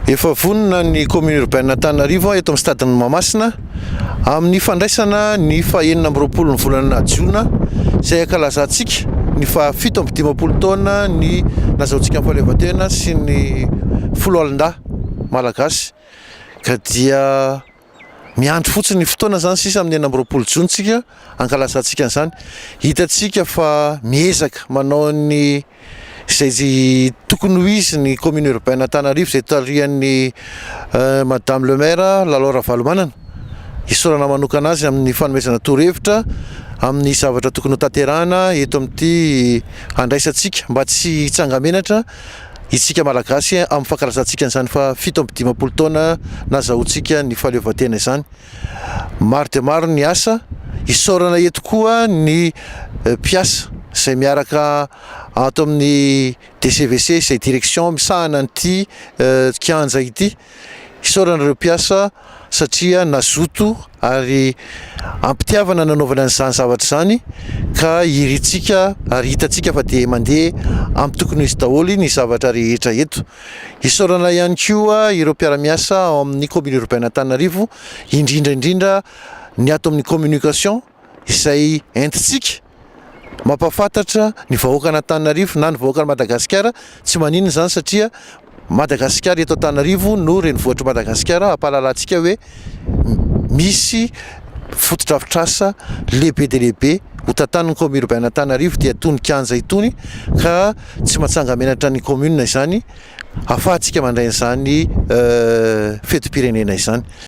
Efa vonona ny commune urbaine Antananarivo eto amin'ny stadiny Mahamasina amin'ny fandraisana ny fahaenina amby roapolo ny volana Jiona izay ankalazantsika ny fahafito amby dimampolo taona ny nazahoantsika ny fahaleovantena sy ny folo alin-dahy malagasy ka dia miandry fotsiny ny fotoana zany sisa amin'ny enina amby roapolo Jiona tsika ankalazantsika an'izany. Hitantsika fa miezaka manao ny izay tokony ho izy ny commune urbaine Antananarivo izay tarihan'ny madame le maire Lalao Ravalomanana hisorana manokana azy amin'ny fanomezana torohevitra amin'ny zavatra tokony ho tanterahana eto amin'ity andraisantsika mba tsy hitsangamenatra isika malagasy amin'ny fankalazantsika an'izany fa fito amby dimampolo taona nazahoantsika ny fahaleovantena izany. Maro dia maro ny asa hisorana eto koa ny mpiasa izay miaraka ato amin'ny DCVC izay direction misahana an'ity kianja ity, hisorana ireo mpiasa satria nazoto ary ampitiavana nanaovana an'izany zavatra izany ka iritsika ary hitantsika fa dia mandeha amin'ny tokony izy daholo ny zavatra rehetra eto. Hisorana ihany koa ireo mpiara-miasa ao amin'ny commune urbaine Antananarivo, indrindra ny ato amin'ny communication izay entintsika mampafantatra ny vahoaka an'Antananarivo na ny vahoaka ny Madagasikara tsy maninona izany satria Madagasikara eto Antananarivo no renivohitra Madagasikara hampahalalantsika hoe misy fotodrafitrasa lehibe dia lehibe ho tantanin'ny commune urbaine Antananarivo dia tony kianja itony ka tsy mahatsangamenatra ny commune izany ahafahantsika mandray an'izany fetim-pirenena izany.